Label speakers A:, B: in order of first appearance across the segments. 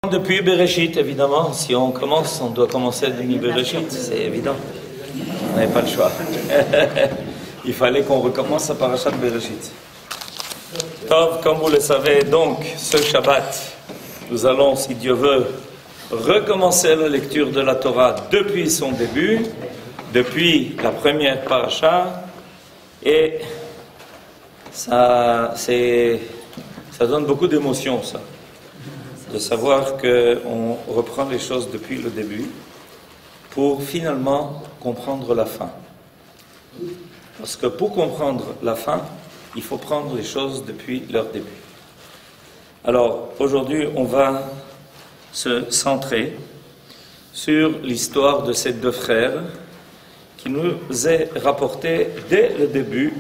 A: Depuis Bereshit, évidemment, si on commence, on doit commencer depuis Bereshit, c'est évident. On n'avait pas le choix. Il fallait qu'on recommence à Parashat Bereshit. Tov, comme vous le savez, donc, ce Shabbat, nous allons, si Dieu veut, recommencer la lecture de la Torah depuis son début, depuis la première Parasha, et ça donne beaucoup d'émotions, ça. De savoir qu'on reprend les choses depuis le début pour finalement comprendre la fin. Parce que pour comprendre la fin, il faut prendre les choses depuis leur début. Alors, aujourd'hui, on va se centrer sur l'histoire de ces deux frères qui nous est rapportée dès le début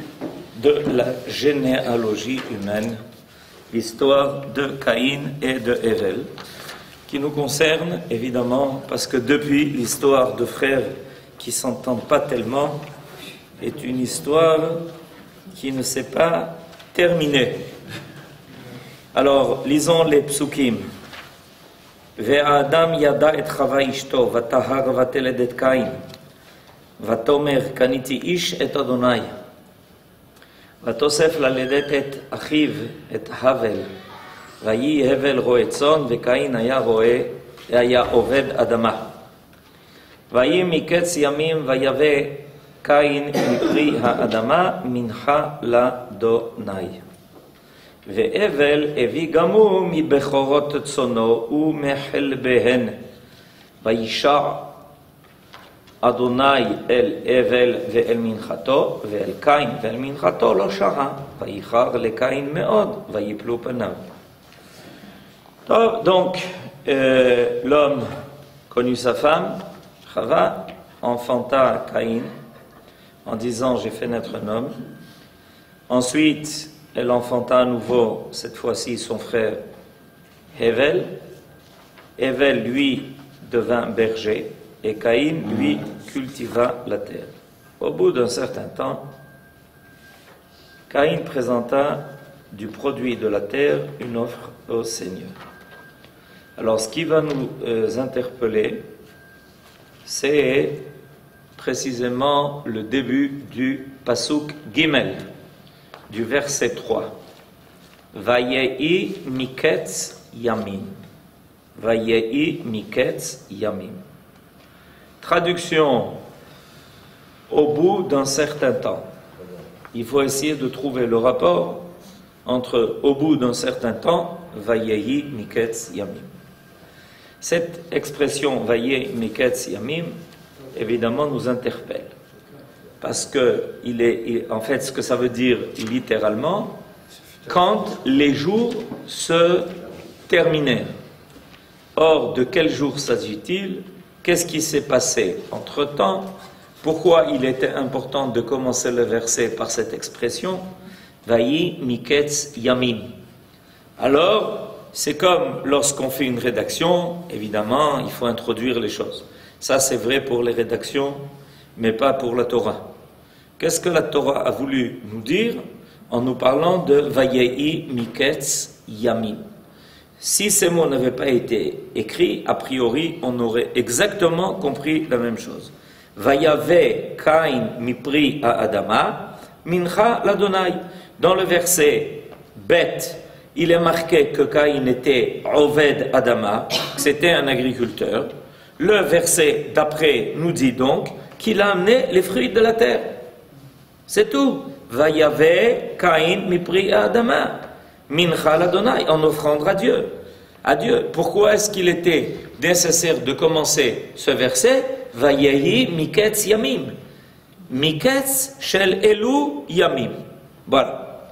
A: de la généalogie humaine, l'histoire de Caïn et de Hével, qui nous concerne évidemment parce que depuis l'histoire de frères qui ne s'entendent pas tellement est une histoire qui ne s'est pas terminée. Alors, lisons les psukim. Ve'adam yada et chava ishto, vatahar vateled et Caïn, vatomer kaniti ish et Adonai. ותוסף ללדת את אחיו, את הבל, ויהי הבל רועה צאן, וקין היה עובד אדמה. ויהי מקץ ימים, ויבא קין מפרי האדמה, מנחה לאדוני. והבל הביא גם הוא מבכורות צאנו ומחלביהן, וישע אדוני אל הבל ואל מנחתו, ואל קין ואל מנחתו לא שעה, וייחר לקין מאוד, ויפלו פניו. Donc, l'homme connut sa femme, Chava, enfanta Caïn, en disant « j'ai fait naître un homme ». Ensuite, elle enfanta à nouveau, cette fois-ci, son frère Hevel. Hevel, lui, devint berger. Et Caïn, lui, cultiva la terre. Au bout d'un certain temps, Caïn présenta du produit de la terre une offre au Seigneur. Alors, ce qui va nous interpeller, c'est précisément le début du Pasuk Gimel, du verset 3. Vayehi miketz yamim. Vayehi miketz yamim. Traduction au bout d'un certain temps. Il faut essayer de trouver le rapport entre au bout d'un certain temps, Vayehi miketz yamim. Cette expression Vayehi miketz yamim, évidemment, nous interpelle. Parce que en fait, ce que ça veut dire littéralement, quand les jours se terminèrent. Or, de quel jour s'agit-il ? Qu'est-ce qui s'est passé entre-temps? Pourquoi il était important de commencer le verset par cette expression Vayi miketz yamim. Alors, c'est comme lorsqu'on fait une rédaction, évidemment, il faut introduire les choses. Ça, c'est vrai pour les rédactions, mais pas pour la Torah. Qu'est-ce que la Torah a voulu nous dire en nous parlant de Vayi miketz yamim? Si ces mots n'avaient pas été écrits, a priori, on aurait exactement compris la même chose. Vayave Caïn mipri à Adama, mincha l'Adonai. Dans le verset Bet, il est marqué que Caïn était Oved Adama, c'était un agriculteur. Le verset d'après nous dit donc qu'il a amené les fruits de la terre. C'est tout. Vayave Caïn mipri à Adama. Mincha l'Adonai, en offrande à Dieu. À Dieu. Pourquoi est-ce qu'il était nécessaire de commencer ce verset? Vayehi miketz yamim. Miketz shel elu yamim. Voilà.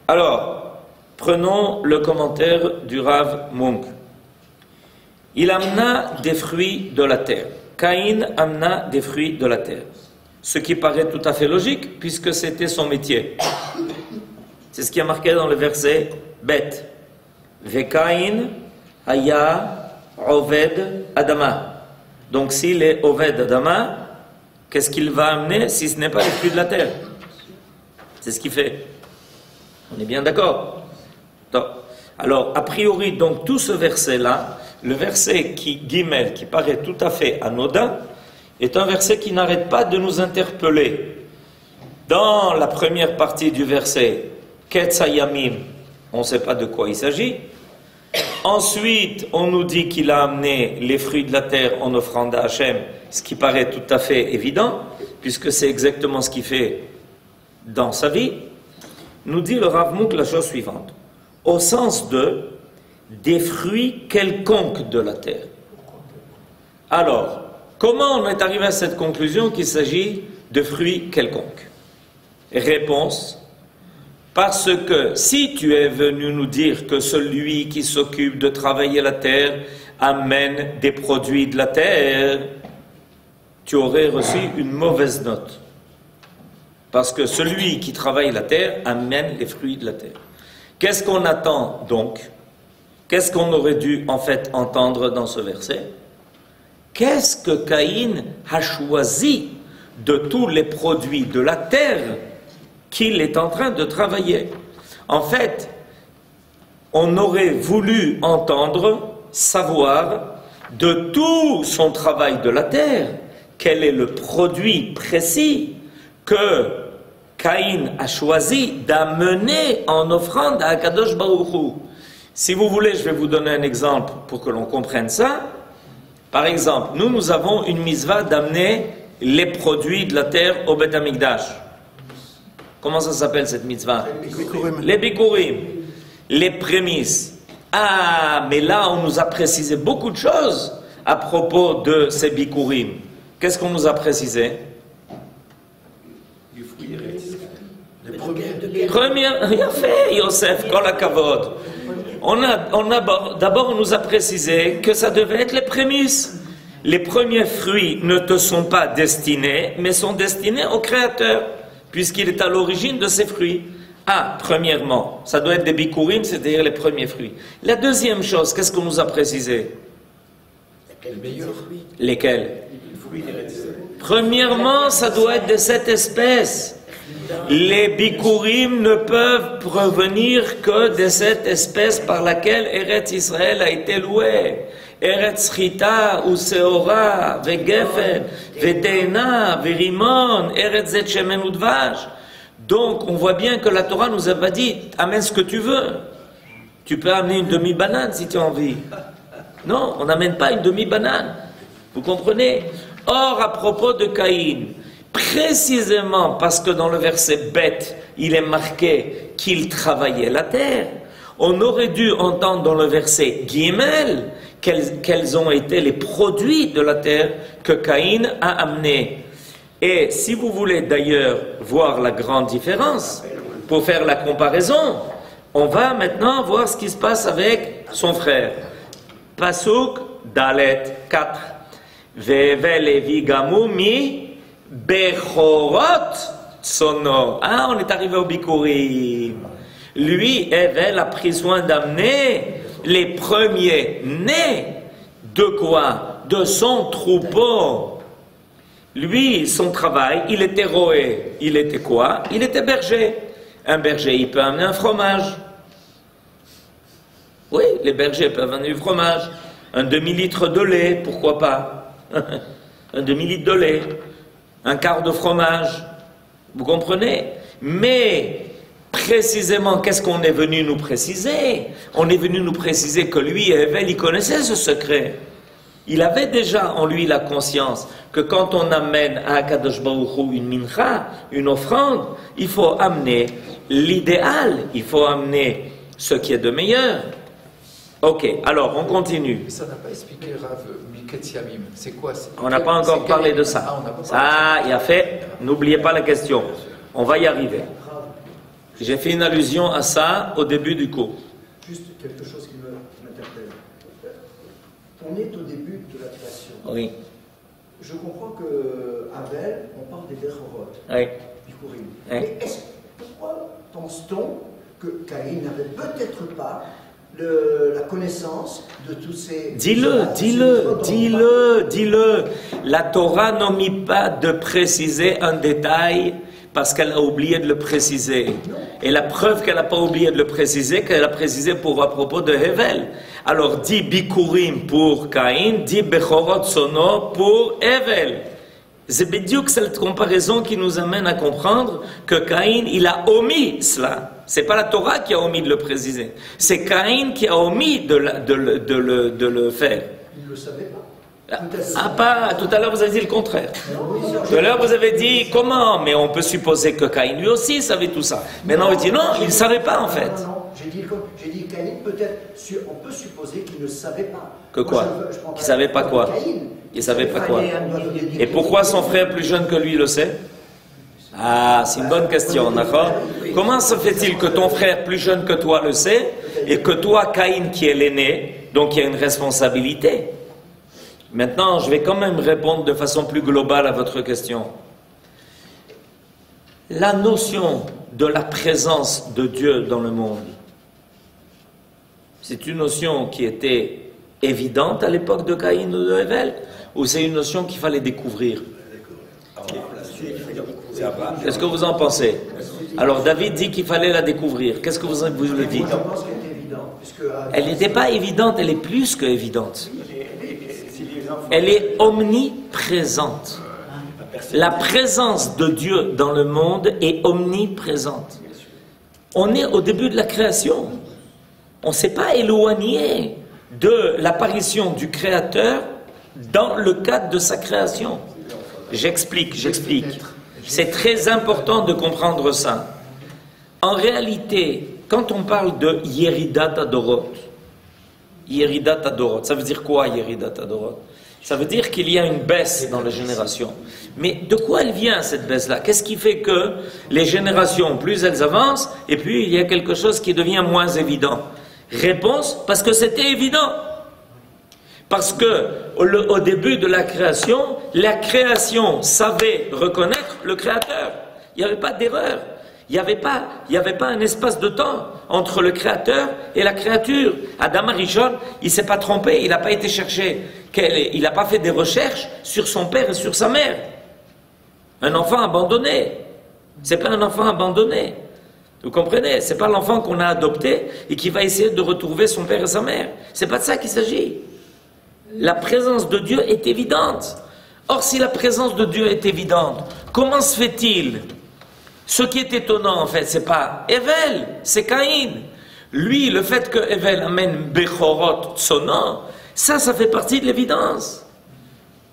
A: Alors, prenons le commentaire du Rav Munk. Il amena des fruits de la terre. Caïn amena des fruits de la terre. Ce qui paraît tout à fait logique, puisque c'était son métier. C'est ce qui est marqué dans le verset Bet. Vekaïn haya oved adama. Donc s'il est oved adama, qu'est-ce qu'il va amener si ce n'est pas les fruits de la terre? C'est ce qu'il fait. On est bien d'accord? Alors, a priori, donc tout ce verset-là le verset Gimel, qui paraît tout à fait anodin, est un verset qui n'arrête pas de nous interpeller. Dans la première partie du verset, Ketzayamim, on ne sait pas de quoi il s'agit. Ensuite, on nous dit qu'il a amené les fruits de la terre en offrande à Hachem, ce qui paraît tout à fait évident, puisque c'est exactement ce qu'il fait dans sa vie. Nous dit le Rav Munk la chose suivante, au sens de des fruits quelconques de la terre. Alors, comment on est arrivé à cette conclusion qu'il s'agit de fruits quelconques? Réponse, parce que si tu es venu nous dire que celui qui s'occupe de travailler la terre amène des produits de la terre, tu aurais reçu une mauvaise note. Parce que celui qui travaille la terre amène les fruits de la terre. Qu'est-ce qu'on attend donc? Qu'est-ce qu'on aurait dû en fait entendre dans ce verset? Qu'est-ce que Caïn a choisi de tous les produits de la terre qu'il est en train de travailler? En fait, on aurait voulu entendre, savoir de tout son travail de la terre, quel est le produit précis que Caïn a choisi d'amener en offrande à Akadosh Baruch Hu. Si vous voulez, je vais vous donner un exemple pour que l'on comprenne ça. Par exemple, nous avons une mitzvah d'amener les produits de la terre au Beth Amikdash. Comment ça s'appelle cette mitzvah? Les bikurim, les prémices. Ah, mais là, on nous a précisé beaucoup de choses à propos de ces bikurim. Qu'est-ce qu'on nous a précisé? Première, rien fait, Yosef, kol hakavod. D'abord, on nous a précisé que ça devait être les prémices. Les premiers fruits ne te sont pas destinés, mais sont destinés au Créateur, puisqu'il est à l'origine de ces fruits. Ah, premièrement, ça doit être des bikurim, c'est-à-dire les premiers fruits. La deuxième chose, qu'est-ce qu'on nous a précisé? Lesquels? Premièrement, ça doit être de cette espèce. Les bikurim ne peuvent provenir que de cette espèce par laquelle Eretz Israël a été loué. Eretz Chita, ou Seora, Vegefen, Vedena, Verimon, Eretz Zet Shemen ou Dvash. Donc, on voit bien que la Torah nous a pas dit, amène ce que tu veux. Tu peux amener une demi-banane si tu as envie. Non, on n'amène pas une demi-banane. Vous comprenez? Or, à propos de Caïn, précisément parce que dans le verset bête, il est marqué qu'il travaillait la terre, on aurait dû entendre dans le verset Gimel quels ont été les produits de la terre que Caïn a amenés. Et si vous voulez d'ailleurs voir la grande différence, pour faire la comparaison, on va maintenant voir ce qui se passe avec son frère. Pasuk Dalet 4. Veve Levi Gamu mi Bechorot Tsono. Ah, on est arrivé au Bikurim. Lui, Evel a pris soin d'amener les premiers nés. De quoi? De son troupeau. Lui, son travail, il était roé. Il était quoi? Il était berger. Un berger, il peut amener un fromage. Oui, les bergers peuvent amener du fromage. Un demi-litre de lait, pourquoi pas? Un demi-litre de lait. Un quart de fromage. Vous comprenez? Mais, précisément, qu'est-ce qu'on est venu nous préciser? On est venu nous préciser que lui, Evel, il connaissait ce secret. Il avait déjà en lui la conscience que quand on amène à Akadosh Baruch Hu une mincha, une offrande, il faut amener l'idéal, il faut amener ce qui est de meilleur. Ok, alors on continue.
B: Mais ça n'a pas expliqué Rav Miketz Yamim. C'est quoi?
A: On n'a pas encore parlé de ça. Ah, il a fait. N'oubliez pas la question. On va y arriver. J'ai fait une allusion à ça au début du cours.
C: Juste quelque chose qui m'interpelle. On est au début de la création.
A: Oui.
C: Je comprends que Abel, on parle des Bechorot,
A: Oui.
C: Bikurim.
A: Oui.
C: Mais pourquoi pense-t-on que Caïn n'avait peut-être pas la connaissance de tous ces...
A: Dis-le. La Torah n'omet pas de préciser un détail parce qu'elle a oublié de le préciser. Et la preuve qu'elle n'a pas oublié de le préciser, qu'elle a précisé à propos de Hevel. Alors dit Bikurim pour Caïn, dit Bechorot Sono pour Evel. C'est bidiouk cette comparaison qui nous amène à comprendre que Caïn, il a omis cela. C'est pas la Torah qui a omis de le préciser. C'est Caïn qui a omis de le faire.
C: Il ne le savait pas.
A: Tout à l'heure vous avez dit le contraire. Tout à l'heure vous avez dit comment, mais on peut supposer que Caïn lui aussi savait tout ça. Maintenant vous dites non, il ne savait pas en fait.
C: Non, j'ai dit Caïn, peut-être, on peut supposer qu'il ne savait pas.
A: Que quoi? Il ne savait pas quoi? Il ne savait pas quoi? Et pourquoi son frère plus jeune que lui le sait? Ah, c'est une bonne question, d'accord? Comment se fait-il que ton frère plus jeune que toi le sait et que toi, Caïn, qui est l'aîné, donc il y a une responsabilité? Maintenant, je vais quand même répondre de façon plus globale à votre question. La notion de la présence de Dieu dans le monde, c'est une notion qui était évidente à l'époque de Caïn ou de Hevel, ou c'est une notion qu'il fallait découvrir? Qu'est-ce que vous en pensez? Alors David dit qu'il fallait la découvrir. Qu'est-ce que vous le dites?
C: Je pense qu'elle est évidente.
A: Elle n'était pas évidente, elle est plus que évidente. Elle est omniprésente. La présence de Dieu dans le monde est omniprésente. On est au début de la création. On ne s'est pas éloigné de l'apparition du Créateur dans le cadre de sa création. J'explique. C'est très important de comprendre ça. En réalité, quand on parle de Yeridat Adorot, ça veut dire quoi Yeridat Adorot? Ça veut dire qu'il y a une baisse dans les générations. Mais de quoi elle vient cette baisse-là? Qu'est-ce qui fait que les générations, plus elles avancent, et puis il y a quelque chose qui devient moins évident? Réponse, parce que c'était évident. Parce que au début de la création savait reconnaître le Créateur. Il n'y avait pas d'erreur. Il n'y avait pas un espace de temps entre le Créateur et la créature. Adam Arishon, il ne s'est pas trompé, il n'a pas été cherché, il n'a pas fait des recherches sur son père et sur sa mère. Un enfant abandonné, ce n'est pas un enfant abandonné. Vous comprenez? Ce n'est pas l'enfant qu'on a adopté et qui va essayer de retrouver son père et sa mère. Ce n'est pas de ça qu'il s'agit. La présence de Dieu est évidente. Or, si la présence de Dieu est évidente, comment se fait-il? Ce qui est étonnant, en fait, c'est pas Hevel, c'est Caïn. Lui, le fait que Hevel amène Bechorot Tsona, ça fait partie de l'évidence.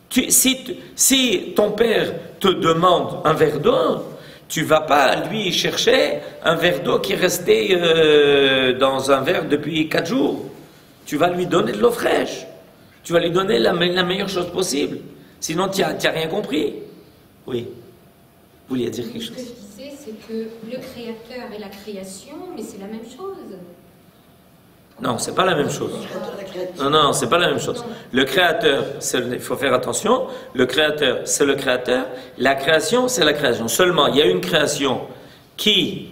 A: Si ton père te demande un verre d'eau, tu vas pas lui chercher un verre d'eau qui est resté dans un verre depuis 4 jours. Tu vas lui donner de l'eau fraîche. Tu vas lui donner la meilleure chose possible. Sinon, tu n'as rien compris. Oui. Vous vouliez dire quelque chose?
D: Ce que je disais, c'est que le Créateur et la création, mais c'est la même chose.
A: Non, c'est pas la même chose. Non, c'est pas la même chose. Le Créateur, il faut faire attention, le Créateur, c'est le Créateur, la création, c'est la création. Seulement, il y a une création qui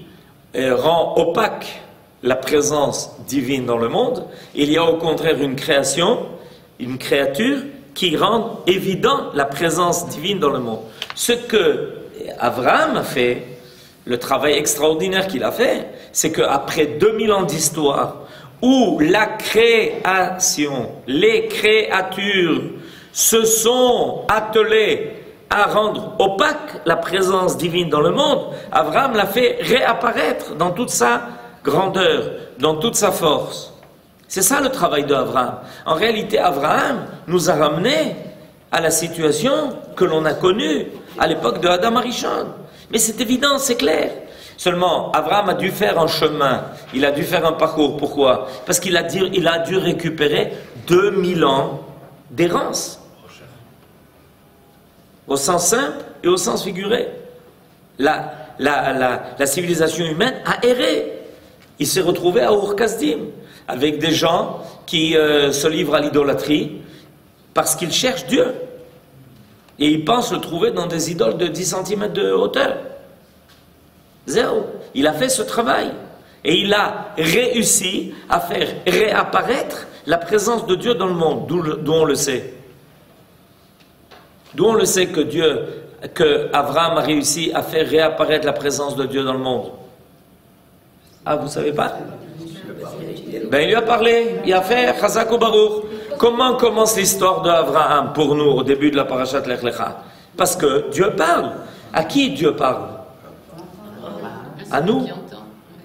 A: rend opaque la présence divine dans le monde. Il y a au contraire une création, une créature qui rend évident la présence divine dans le monde. Ce que Abraham a fait, le travail extraordinaire qu'il a fait, c'est qu'après 2000 ans d'histoire, où la création, les créatures se sont attelées à rendre opaque la présence divine dans le monde, Abraham l'a fait réapparaître dans toute sa grandeur, dans toute sa force. C'est ça le travail d'Abraham. En réalité, Abraham nous a ramenés à la situation que l'on a connue à l'époque de Adam Arishon. Mais c'est évident, c'est clair. Seulement, Abraham a dû faire un chemin, il a dû faire un parcours. Pourquoi? Parce qu'il a dû récupérer 2000 ans d'errance. Au sens simple et au sens figuré. La civilisation humaine a erré. Il s'est retrouvé à Ur-Kasdim, avec des gens qui se livrent à l'idolâtrie parce qu'ils cherchent Dieu. Et ils pensent le trouver dans des idoles de 10 cm de hauteur. Zéro. Il a fait ce travail. Et il a réussi à faire réapparaître la présence de Dieu dans le monde. D'où on le sait. D'où on le sait que Abraham a réussi à faire réapparaître la présence de Dieu dans le monde. Ah, vous ne savez pas? Ben, il lui a parlé, il a fait Chazak ou Baruch. Comment commence l'histoire d'Abraham pour nous au début de la parashat Lech Lecha? Parce que Dieu parle. À qui Dieu parle? À nous,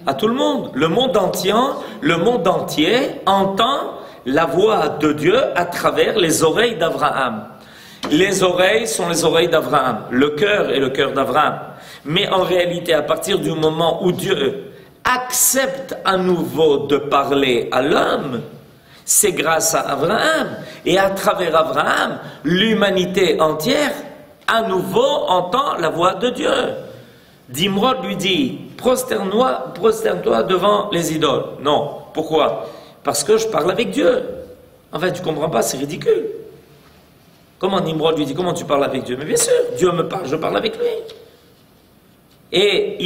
A: à tout le monde. Le monde entier entend la voix de Dieu à travers les oreilles d'Abraham. Les oreilles sont les oreilles d'Abraham. Le cœur est le cœur d'Abraham. Mais en réalité, à partir du moment où Dieu accepte à nouveau de parler à l'homme, c'est grâce à Abraham. Et à travers Abraham, l'humanité entière, à nouveau, entend la voix de Dieu. Nimrod lui dit, prosterne-toi devant les idoles. Non. Pourquoi? Parce que je parle avec Dieu. En fait, tu ne comprends pas, c'est ridicule. Comment Nimrod lui dit, comment tu parles avec Dieu? Mais bien sûr, Dieu me parle, je parle avec lui. Et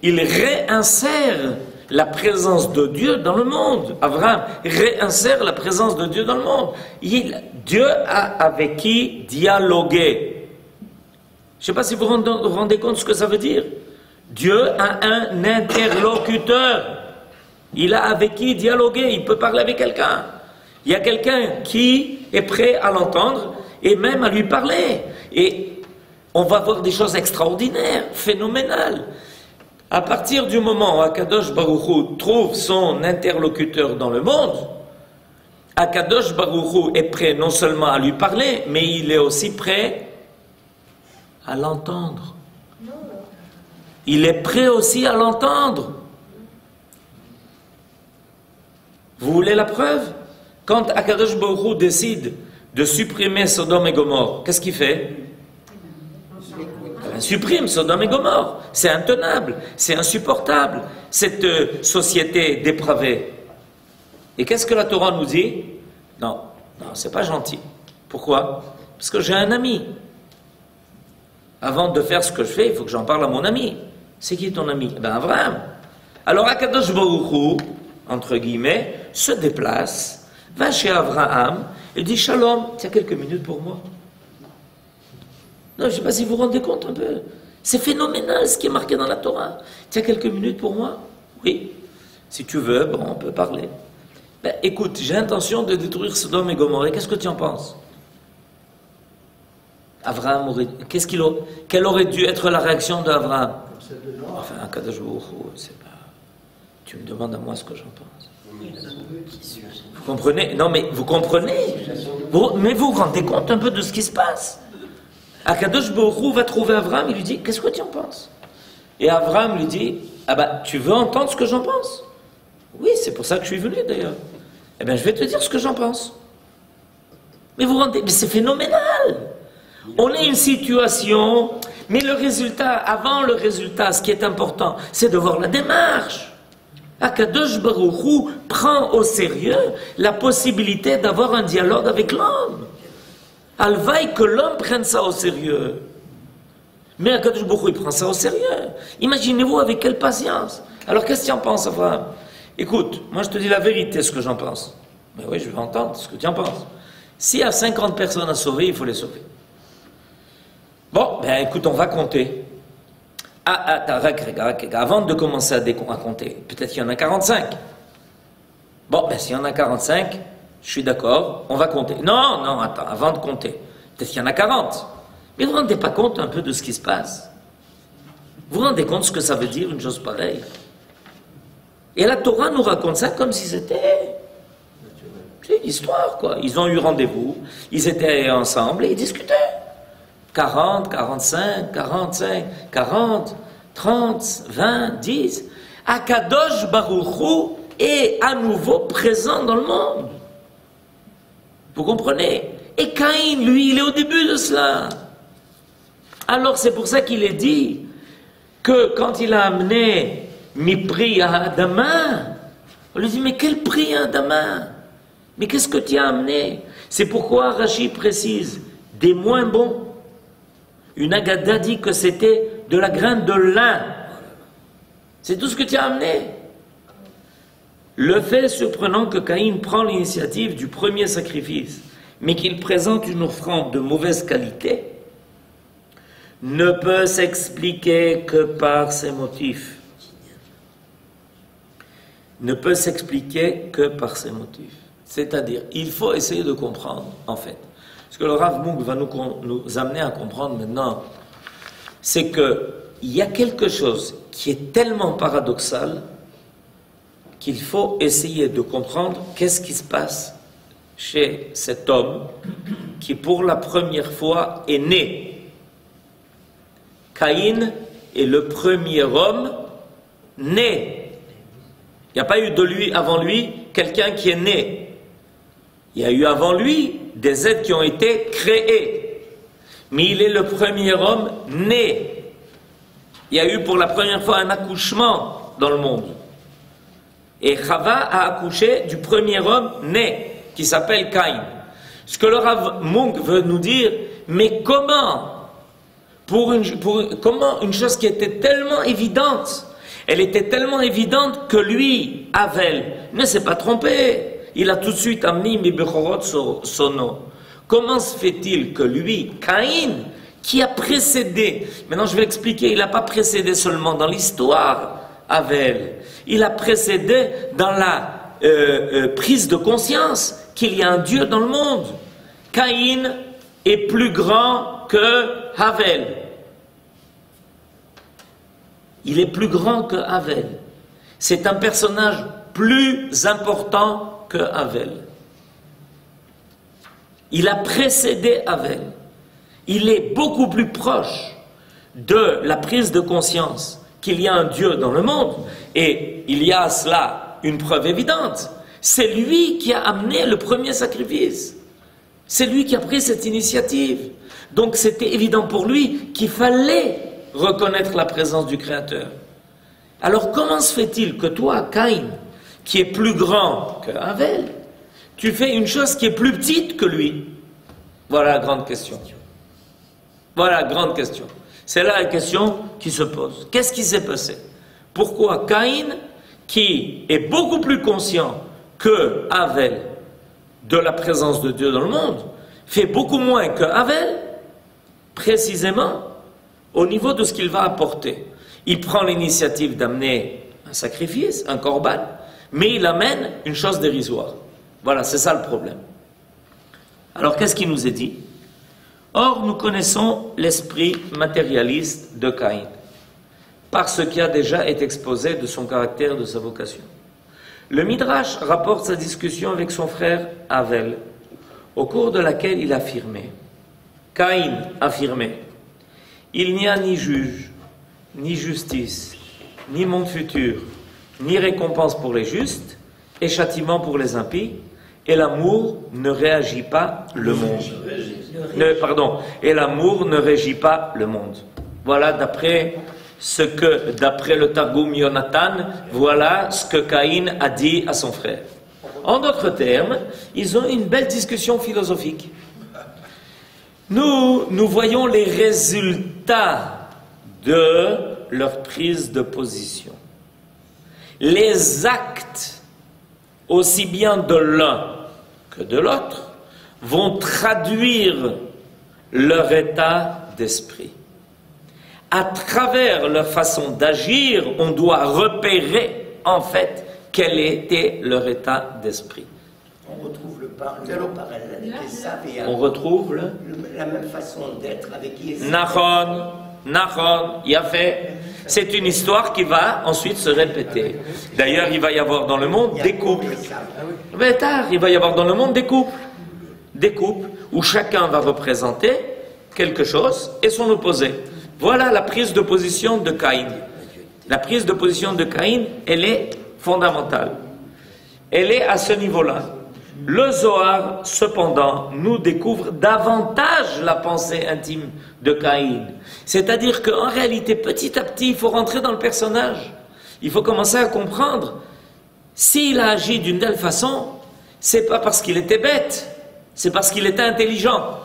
A: il réinsère la présence de Dieu dans le monde. Abraham réinsère la présence de Dieu dans le monde. Dieu a avec qui dialoguer. Je ne sais pas si vous vous rendez compte de ce que ça veut dire. Dieu a un interlocuteur. Il a avec qui dialoguer. Il peut parler avec quelqu'un. Il y a quelqu'un qui est prêt à l'entendre et même à lui parler. Et on va voir des choses extraordinaires, phénoménales. À partir du moment où Akadosh Baruch Hu trouve son interlocuteur dans le monde, Akadosh Baruch Hu est prêt non seulement à lui parler, mais il est aussi prêt à l'entendre. Il est prêt aussi à l'entendre. Vous voulez la preuve? Quand Akadosh Baruch Hu décide de supprimer Sodome et Gomorrhe, qu'est-ce qu'il fait? Il supprime Sodome et Gomorrhe. C'est intenable, c'est insupportable, cette société dépravée. Et qu'est-ce que la Torah nous dit? Non, c'est pas gentil. Pourquoi? Parce que j'ai un ami. Avant de faire ce que je fais, il faut que j'en parle à mon ami. C'est qui ton ami? Ben Abraham. Alors Akadosh Baruch Hu, entre guillemets, se déplace, va chez Abraham et dit Shalom, tu as quelques minutes pour moi? Non, je ne sais pas si vous vous rendez compte un peu. C'est phénoménal ce qui est marqué dans la Torah. Tu as quelques minutes pour moi? Oui. Si tu veux, bon, on peut parler. Ben, écoute, j'ai l'intention de détruire Sodome et Gomorrhe. Qu'est-ce que tu en penses? Abraham aurait... Quelle aurait dû être la réaction d'Abraham? Enfin, Akadosh Baruch Hu, c'est pas... Tu me demandes à moi ce que j'en pense. Vous comprenez? Non, mais vous comprenez? Mais vous vous rendez compte un peu de ce qui se passe? Akadosh Baruch Hu va trouver Abraham, il lui dit, qu'est-ce que tu en penses? Et Abraham lui dit, ah bah, tu veux entendre ce que j'en pense? Oui, c'est pour ça que je suis venu d'ailleurs. Eh bien, je vais te dire ce que j'en pense. Mais vous rendez, mais c'est phénoménal. On est une situation, mais le résultat, avant le résultat, ce qui est important, c'est de voir la démarche. Akadosh Baruch Hu prend au sérieux la possibilité d'avoir un dialogue avec l'homme. Alvaï que l'homme prenne ça au sérieux. Mais Akadosh Baruch Hu, il prend ça au sérieux. Imaginez-vous avec quelle patience. Alors qu'est-ce que tu en penses, Abraham? Écoute, moi je te dis la vérité, ce que j'en pense. Mais oui, je veux entendre ce que tu en penses. S'il y a 50 personnes à sauver, il faut les sauver. Bon, ben écoute, on va compter. Avant de commencer à compter, peut-être qu'il y en a 45. Bon, ben s'il y en a 45, je suis d'accord, on va compter. Non, attends, avant de compter, peut-être qu'il y en a 40. Mais vous ne vous rendez pas compte un peu de ce qui se passe? Vous vous rendez compte ce que ça veut dire, une chose pareille? Et la Torah nous raconte ça comme si c'était... C'est une histoire, quoi. Ils ont eu rendez-vous, ils étaient ensemble et ils discutaient. 40, 45, 45, 40, 30, 20, 10. Akadosh Baruch Hu est à nouveau présent dans le monde. Vous comprenez? Et Caïn, lui, il est au début de cela. Alors c'est pour ça qu'il est dit que quand il a amené Mipri à Adama, on lui dit, mais quel prix à Adama? Mais qu'est-ce que tu as amené? C'est pourquoi Rashi précise, des moins bons. Une Agada dit que c'était de la graine de lin. C'est tout ce que tu as amené. Le fait surprenant que Caïn prend l'initiative du premier sacrifice, mais qu'il présente une offrande de mauvaise qualité, ne peut s'expliquer que par ses motifs. ne peut s'expliquer que par ces motifs. C'est-à-dire, il faut essayer de comprendre, en fait. Ce que le Rav Munk va nous amener à comprendre maintenant, c'est qu'il y a quelque chose qui est tellement paradoxal qu'il faut essayer de comprendre qu'est-ce qui se passe chez cet homme qui, pour la première fois, est né. Caïn est le premier homme né. Il n'y a pas eu de lui, avant lui, quelqu'un qui est né. Il y a eu avant lui des êtres qui ont été créés. Mais il est le premier homme né. Il y a eu pour la première fois un accouchement dans le monde. Et Chava a accouché du premier homme né, qui s'appelle Caïn. Ce que le Rav Munk veut nous dire, mais comment comment une chose qui était tellement évidente, elle était tellement évidente que lui, Havel, ne s'est pas trompé. Il a tout de suite amené Mi Bechorot Sono. Comment se fait-il que lui, Caïn, qui a précédé, maintenant je vais expliquer, il n'a pas précédé seulement dans l'histoire, Havel, il a précédé dans la prise de conscience qu'il y a un Dieu dans le monde. Caïn est plus grand que Havel. Il est plus grand que Havel. C'est un personnage plus important que Havel. Il a précédé Havel. Il est beaucoup plus proche de la prise de conscience qu'il y a un Dieu dans le monde. Et il y a à cela une preuve évidente. C'est lui qui a amené le premier sacrifice. C'est lui qui a pris cette initiative. Donc c'était évident pour lui qu'il fallait reconnaître la présence du Créateur. Alors comment se fait-il que toi, Caïn, qui est plus grand que Havel, tu fais une chose qui est plus petite que lui? Voilà la grande question. Voilà la grande question. C'est là la question qui se pose. Qu'est-ce qui s'est passé? Pourquoi Caïn, qui est beaucoup plus conscient que Havel de la présence de Dieu dans le monde, fait beaucoup moins que Havel, précisément au niveau de ce qu'il va apporter. Il prend l'initiative d'amener un sacrifice, un korban, mais il amène une chose dérisoire. Voilà, c'est ça le problème. Alors qu'est-ce qui nous est dit? Or, nous connaissons l'esprit matérialiste de Caïn, par ce qui a déjà été exposé de son caractère, de sa vocation. Le Midrash rapporte sa discussion avec son frère Havel, au cours de laquelle il affirmait, Caïn affirmait, il n'y a ni juge, ni justice, ni monde futur, ni récompense pour les justes, et châtiment pour les impies, et l'amour ne réagit pas le monde. Et l'amour ne régit pas le monde. Voilà d'après le Targum Yonatan, voilà ce que Caïn a dit à son frère. En d'autres termes, ils ont une belle discussion philosophique. Nous voyons les résultats de leur prise de position. Les actes, aussi bien de l'un que de l'autre, vont traduire leur état d'esprit. À travers leur façon d'agir, on doit repérer en fait quel était leur état d'esprit.
E: On retrouve le parallèle avec Esav et
A: On retrouve
E: la même façon d'être avec Esav.
A: Nachon, Yafé. C'est une histoire qui va ensuite se répéter. D'ailleurs, il va y avoir dans le monde des couples. Mais tard, il va y avoir dans le monde des couples où chacun va représenter quelque chose et son opposé. Voilà la prise de position de Caïn. La prise de position de Caïn, elle est fondamentale. Elle est à ce niveau-là. Le Zohar, cependant, nous découvre davantage la pensée intime de Caïn. C'est-à-dire qu'en réalité, petit à petit, il faut rentrer dans le personnage. Il faut commencer à comprendre. S'il a agi d'une telle façon, c'est pas parce qu'il était bête, c'est parce qu'il était intelligent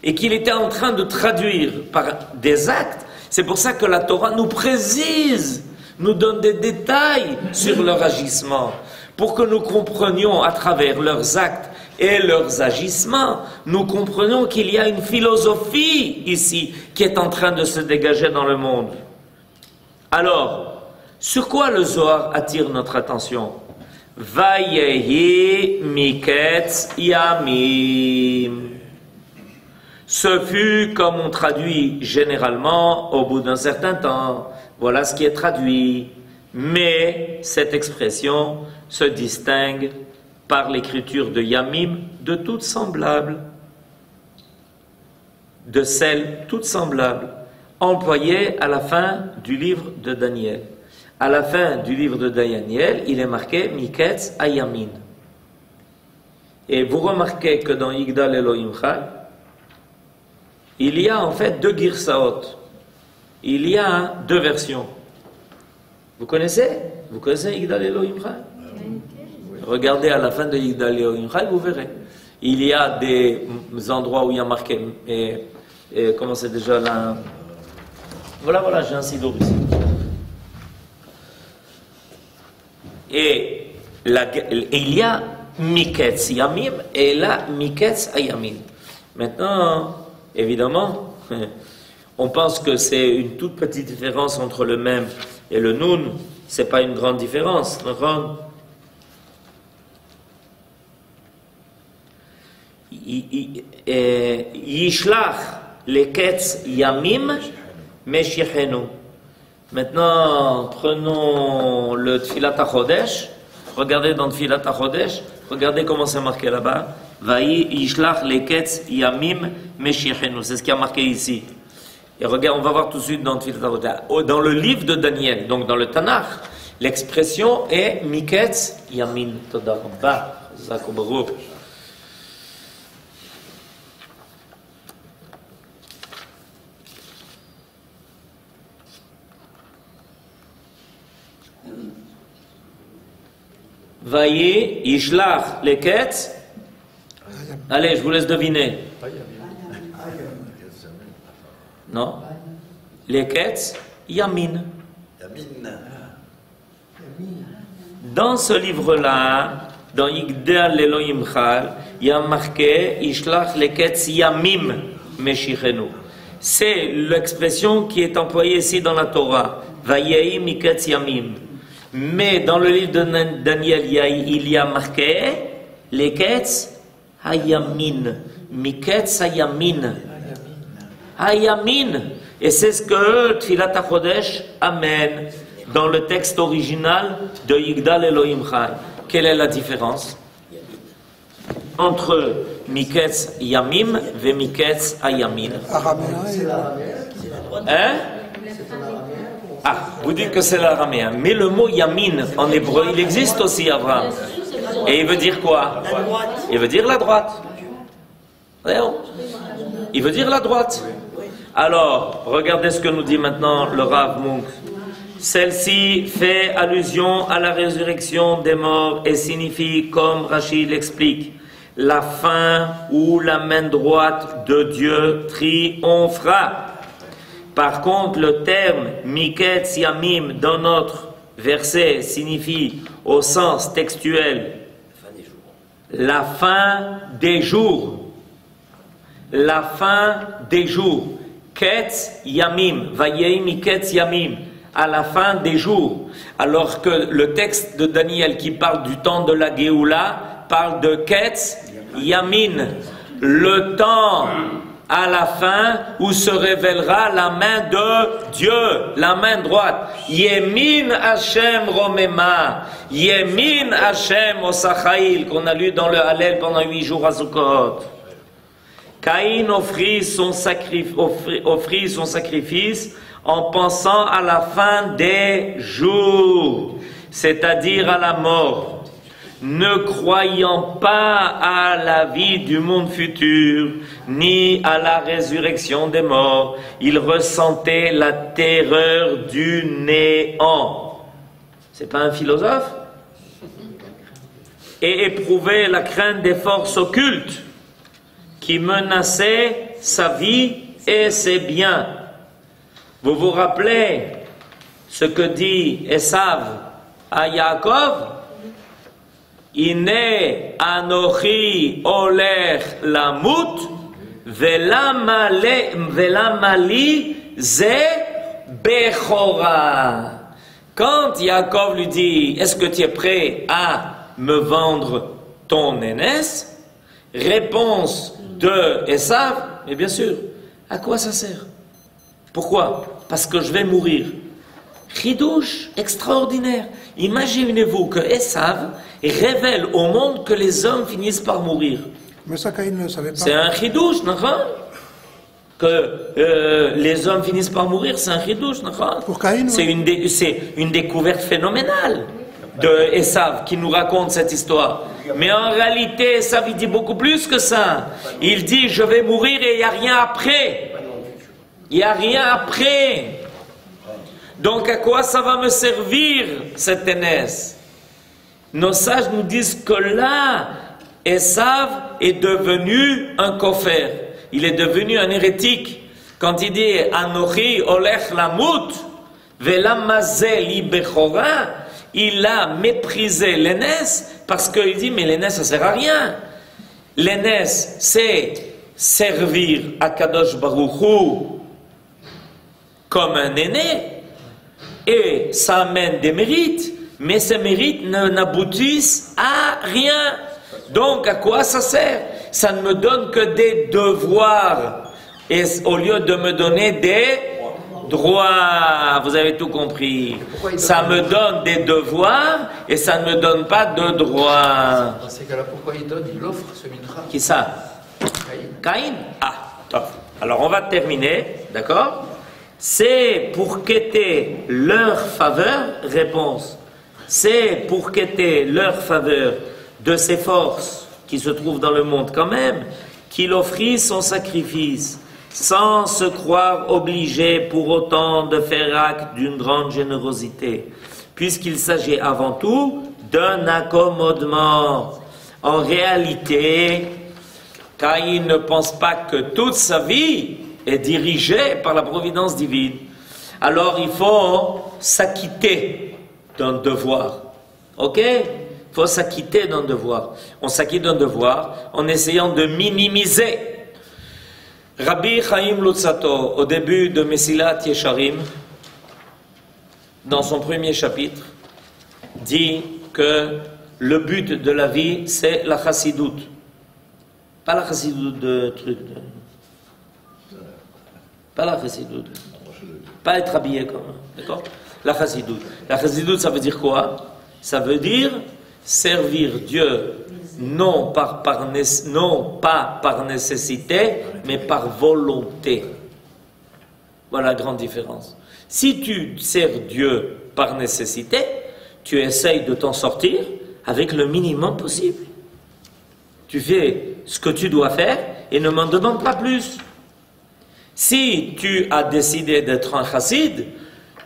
A: et qu'il était en train de traduire par des actes. C'est pour ça que la Torah nous précise, nous donne des détails sur leur agissement, pour que nous comprenions à travers leurs actes et leurs agissements, nous comprenons qu'il y a une philosophie ici qui est en train de se dégager dans le monde. Alors, sur quoi le Zohar attire notre attention? Vayehi miketz yamim. Ce fut, comme on traduit généralement, au bout d'un certain temps. Voilà ce qui est traduit. Mais cette expression se distingue par l'écriture de Yamim de toutes semblables, de celles toutes semblables, employées à la fin du livre de Daniel. À la fin du livre de Daniel, il est marqué Miketz Ayamin. Et vous remarquez que dans Yigdal Elohim Chai, il y a en fait deux girsaot. Il y a deux versions. Vous connaissez Yigdal Elohim Chai? Regardez à la fin de Yigdal Elohim Chai, vous verrez. Il y a des endroits où il y a marqué, comment c'est déjà là? Voilà, j'ai un sidour ici. Et il y a Miketz Yamim et là Miketz Ayamin. Maintenant, évidemment, on pense que c'est une toute petite différence entre le même et le Nun. C'est pas une grande différence. Yishlach leketz yamim meshichenu. Maintenant, prenons le Tfilat HaChodesh. Regardez dans Tfilat HaChodesh. Regardez comment c'est marqué là-bas. Vayi yishlach leketz yamim meshichenu. C'est ce qui a marqué ici. Et regarde, on va voir tout de suite dans Tfilat HaChodesh. Dans le livre de Daniel, donc dans le Tanakh, l'expression est miketz yamin. Toda rabba. Zakou baruch. Vayi, Yishlach, Leketz. Allez, je vous laisse deviner. Non? Leketz, Yamin. Dans ce livre-là, dans Yigdal Elohim Chai, il y a marqué Yishlach, Leketz, Yamim, Meshichenu. C'est l'expression qui est employée ici dans la Torah. Vayi, Miketz, Yamim. Mais dans le livre de Daniel, il y a marqué Leketz Hayamin. Miketz Hayamin. Hayamin. Et c'est ce que Tfilat HaChodesh amène dans le texte original de Yigdal Elohim Chai. Quelle est la différence entre Miketz Yamim et Miketz Hayamin? Hein? Ah, vous dites que c'est l'araméen. Mais le mot yamin en hébreu, il existe aussi, Abraham. Et il veut dire quoi? Il veut dire la droite. Il veut dire la droite. Alors, regardez ce que nous dit maintenant le Rav Munk. Celle-ci fait allusion à la résurrection des morts et signifie, comme Rachid l'explique, la fin où la main droite de Dieu triomphera. Par contre, le terme Miketz Yamim dans notre verset signifie au sens textuel la fin des jours. La fin des jours. Ketz Yamim. Vayei Miketz Yamim. À la fin des jours. Alors que le texte de Daniel qui parle du temps de la Géoula parle de Ketz Yamin. Le temps à la fin où se révélera la main de Dieu, la main droite. Yemin Hashem Romema, Yemin Hashem Osachail, qu'on a lu dans le Hallel pendant 8 jours à Sukkot. Caïn offrit son sacrifice en pensant à la fin des jours, c'est-à-dire à la mort. Ne croyant pas à la vie du monde futur, ni à la résurrection des morts, il ressentait la terreur du néant. C'est pas un philosophe? Et éprouvait la crainte des forces occultes qui menaçaient sa vie et ses biens. Vous vous rappelez ce que dit Esav à Yaakov? Ine anochi oler lamut velamali ze bechora. Quand Yaakov lui dit, est-ce que tu es prêt à me vendre ton aînesse? Réponse de Esav, mais bien sûr, à quoi ça sert? Pourquoi? Parce que je vais mourir. Chidouche extraordinaire. Imaginez-vous que Esav révèle au monde que les hommes finissent par mourir.
F: Mais ça, Caïn ne le savait pas.
A: C'est un chidouche, non? Que les hommes finissent par mourir, c'est un chidouche, non?
F: Pour Caïn,
A: c'est une découverte phénoménale de Esav qui nous raconte cette histoire. Mais en réalité, Esav il dit beaucoup plus que ça. Il dit, je vais mourir et il n'y a rien après. Il n'y a rien après. Donc à quoi ça va me servir cette aînesse? Nos sages nous disent que là, Esav est devenu un kofer. Il est devenu un hérétique. Quand il dit Anochi olech lamut velamazel li bechora, il a méprisé l'aînesse parce qu'il dit mais l'aînesse ça sert à rien. L'aînesse c'est servir à Kadosh Baruch Hu comme un aîné et ça amène des mérites, mais ces mérites n'aboutissent à rien. Donc à quoi ça sert? Ça ne me donne que des devoirs et au lieu de me donner des droits. Vous avez tout compris. Ça me donne des devoirs et ça ne me donne pas de droits.
B: Dans ces cas-là, pourquoi il donne? Il offre ce mincha.
A: Qui ça? Caïn. Ah, top. Alors on va terminer, d'accord? C'est pour quêter leur faveur, réponse. C'est pour quêter leur faveur de ses forces qui se trouvent dans le monde quand même, qu'il offrit son sacrifice, sans se croire obligé pour autant de faire acte d'une grande générosité, puisqu'il s'agit avant tout d'un accommodement. En réalité, Caïn ne pense pas que toute sa vie est dirigée par la providence divine. Alors il faut s'acquitter d'un devoir. Ok? Il faut s'acquitter d'un devoir. On s'acquitte d'un devoir en essayant de minimiser. Rabbi Chaim Luzzatto, au début de Mesilat Yesharim, dans son premier chapitre, dit que le but de la vie, c'est la chassidoute. Pas la chassidoute de truc. Pas la chassidoute. Pas être habillé comme. D'accord? La chassidoute. La chassidoute, ça veut dire quoi? Ça veut dire servir Dieu non pas par nécessité, mais par volonté. Voilà la grande différence. Si tu sers Dieu par nécessité, tu essayes de t'en sortir avec le minimum possible. Tu fais ce que tu dois faire et ne m'en demande pas plus. Si tu as décidé d'être un chassid,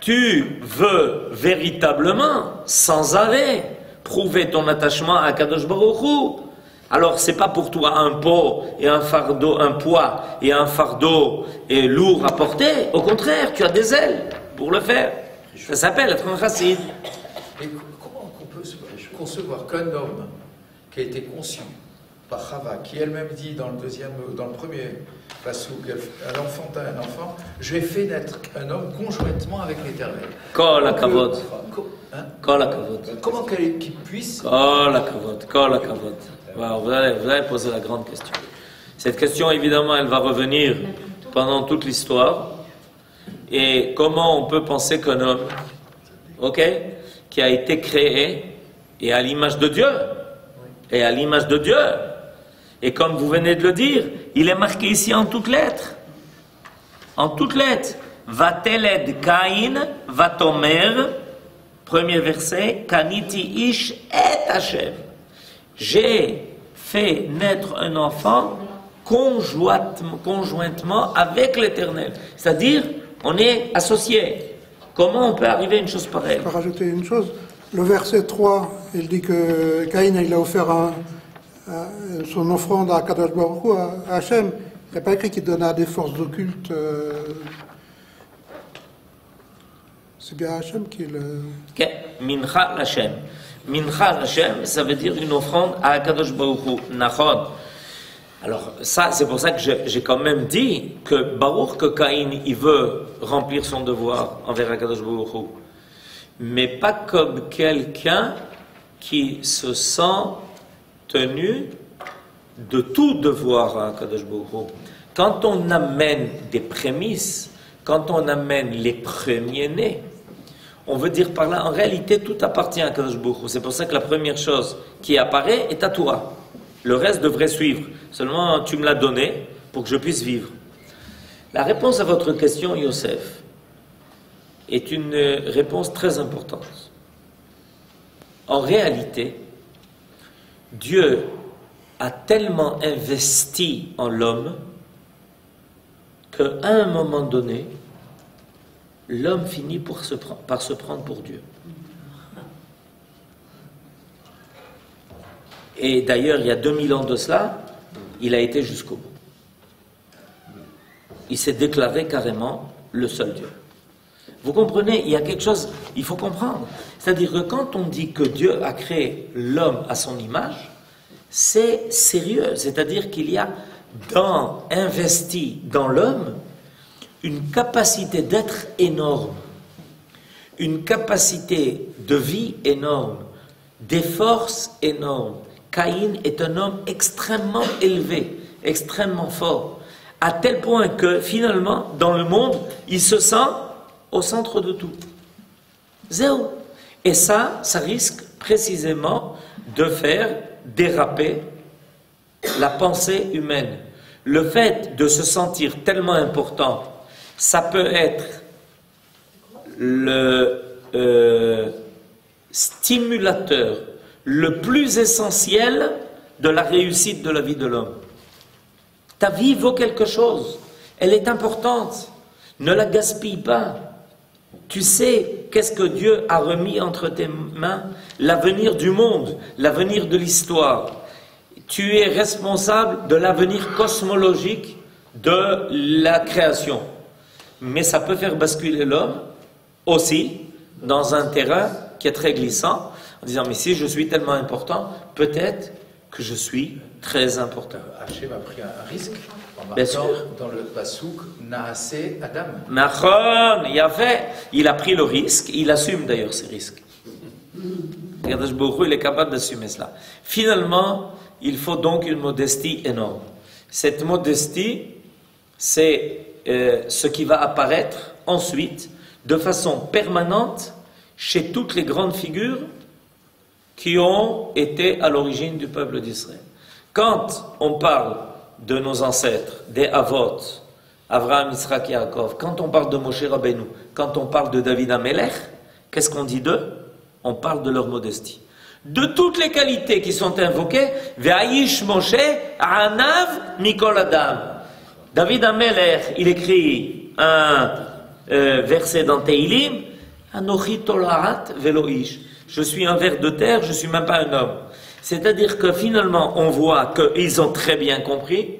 A: tu veux véritablement, sans arrêt, prouver ton attachement à Kadosh Baruch Hu. Alors c'est pas pour toi un pot et un fardeau, un poids et un fardeau et lourd à porter. Au contraire, tu as des ailes pour le faire. Ça s'appelle être un chassid.
B: Et comment on peut concevoir qu'un homme qui a été conçu par Chava, qui elle-même dit dans le premier passouk, elle enfanta un enfant, je vais faire naître un homme conjointement avec l'Éternel.
A: Kol hakavod. Kol hakavod.
B: Comment qu'il puisse...
A: Kol hakavod. Kol hakavod. Wow, vous allez poser la grande question. Cette question, évidemment, elle va revenir pendant toute l'histoire. Et comment on peut penser qu'un homme, ok, qui a été créé et à l'image de Dieu, et à l'image de Dieu, et comme vous venez de le dire, il est marqué ici en toutes lettres. En toutes lettres. Vateled Caïn, Vatomer, premier verset, Kaniti Ish et Hashem. J'ai fait naître un enfant conjointement avec l'Éternel. C'est-à-dire, on est associés. Comment on peut arriver à une chose pareille?
F: Je peux rajouter une chose. Le verset 3, il dit que Caïn il a offert son offrande à Kadosh Baruch Hu, à Hachem. Il n'y a pas écrit qu'il donna des forces occultes. C'est bien Hachem qui le...
A: Mincha Hachem. Mincha Hachem, ça veut dire une offrande à Kadosh Baruch Hu. Nachon. Alors, ça, c'est pour ça que j'ai quand même dit que Baruch, que Caïn, il veut remplir son devoir envers Kadosh Baruch Hu. Mais pas comme quelqu'un qui se sent tenu de tout devoir à Kadosh Baruch Hu. Quand on amène des prémices, quand on amène les premiers-nés, on veut dire par là, en réalité, tout appartient à Kadosh Baruch Hu. C'est pour ça que la première chose qui apparaît est ta Torah. Le reste devrait suivre. Seulement, tu me l'as donné pour que je puisse vivre. La réponse à votre question, Yosef, est une réponse très importante. En réalité, Dieu a tellement investi en l'homme qu'à un moment donné, l'homme finit par se prendre pour Dieu. Et d'ailleurs, il y a 2000 ans de cela, il a été jusqu'au bout. Il s'est déclaré carrément le seul Dieu. Vous comprenez, il y a quelque chose, il faut comprendre. C'est-à-dire que quand on dit que Dieu a créé l'homme à son image, c'est sérieux. C'est-à-dire qu'il y a investi dans l'homme une capacité d'être énorme, une capacité de vie énorme, des forces énormes. Caïn est un homme extrêmement élevé, extrêmement fort, à tel point que finalement, dans le monde, il se sent au centre de tout. Zéro. Et ça risque précisément de faire déraper la pensée humaine. Le fait de se sentir tellement important, ça peut être le stimulateur le plus essentiel de la réussite de la vie de l'homme. Ta vie vaut quelque chose, elle est importante, ne la gaspille pas. Tu sais qu'est-ce que Dieu a remis entre tes mains? L'avenir du monde, l'avenir de l'histoire. Tu es responsable de l'avenir cosmologique de la création. Mais ça peut faire basculer l'homme aussi dans un terrain qui est très glissant, en disant, mais si je suis tellement important, peut-être que je suis très important.
B: Hachem a pris un risque en marquant dans le Passouk Naaseh Adam.
A: Nachon, il a pris le risque, il assume d'ailleurs ces risques. Kadosh Baruch Hu, il est capable d'assumer cela. Finalement, il faut donc une modestie énorme. Cette modestie, c'est ce qui va apparaître ensuite de façon permanente chez toutes les grandes figures qui ont été à l'origine du peuple d'Israël. Quand on parle de nos ancêtres, des Avot, Avraham, Yitzhak, Yaakov, quand on parle de Moshe Rabbeinu, quand on parle de David HaMelech, qu'est-ce qu'on dit d'eux? On parle de leur modestie. De toutes les qualités qui sont invoquées, Ve'ayish Moshe Anav Mikol Adam. David HaMelech, il écrit un verset dans Teilim, Anochi Tolarat Veloish. Je suis un ver de terre, je ne suis même pas un homme. C'est-à-dire que finalement, on voit qu'ils ont très bien compris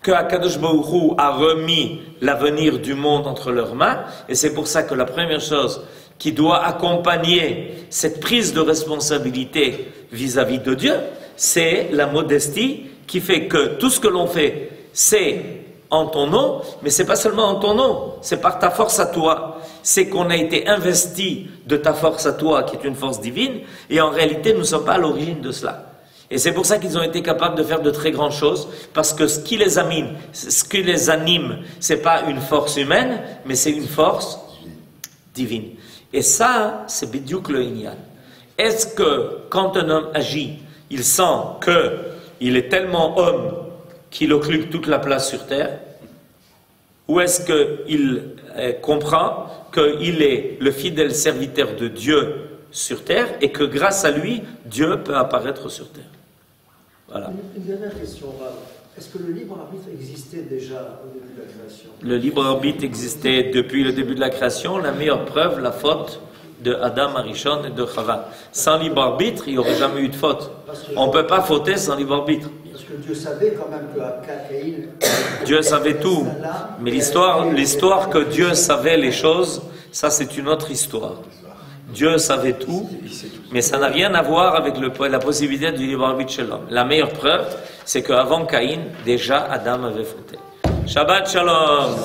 A: que Akadosh Baruch Hu a remis l'avenir du monde entre leurs mains, et c'est pour ça que la première chose qui doit accompagner cette prise de responsabilité vis-à-vis de Dieu, c'est la modestie qui fait que tout ce que l'on fait, c'est en ton nom, mais c'est pas seulement en ton nom, c'est par ta force à toi. C'est qu'on a été investi de ta force à toi, qui est une force divine, et en réalité, nous ne sommes pas à l'origine de cela. Et c'est pour ça qu'ils ont été capables de faire de très grandes choses, parce que ce qui les anime, c'est pas une force humaine, mais c'est une force divine. Et ça, c'est bidiouk le inyan. Est-ce que, quand un homme agit, il sent qu'il est tellement homme qu'il occupe toute la place sur terre, ou est-ce qu'il comprend qu'il est le fidèle serviteur de Dieu sur terre et que grâce à lui, Dieu peut apparaître sur terre? Voilà.
C: Une dernière question, Rav. Est-ce que le libre arbitre existait déjà au début de la création? Le
A: libre arbitre existait depuis le début de la création. La meilleure preuve, la faute de Adam, Arishon et de Chava. Sans libre arbitre, il n'y aurait jamais eu de faute. On ne peut pas fauter sans libre arbitre.
C: Parce que Dieu savait quand même que Caïn...
A: Dieu savait tout. Mais l'histoire que Dieu savait les choses, ça c'est une autre histoire. Dieu savait tout, mais ça n'a rien à voir avec la possibilité du libre arbitre chez l'homme. La meilleure preuve, c'est qu'avant Caïn, déjà Adam avait fauté. Shabbat Shalom.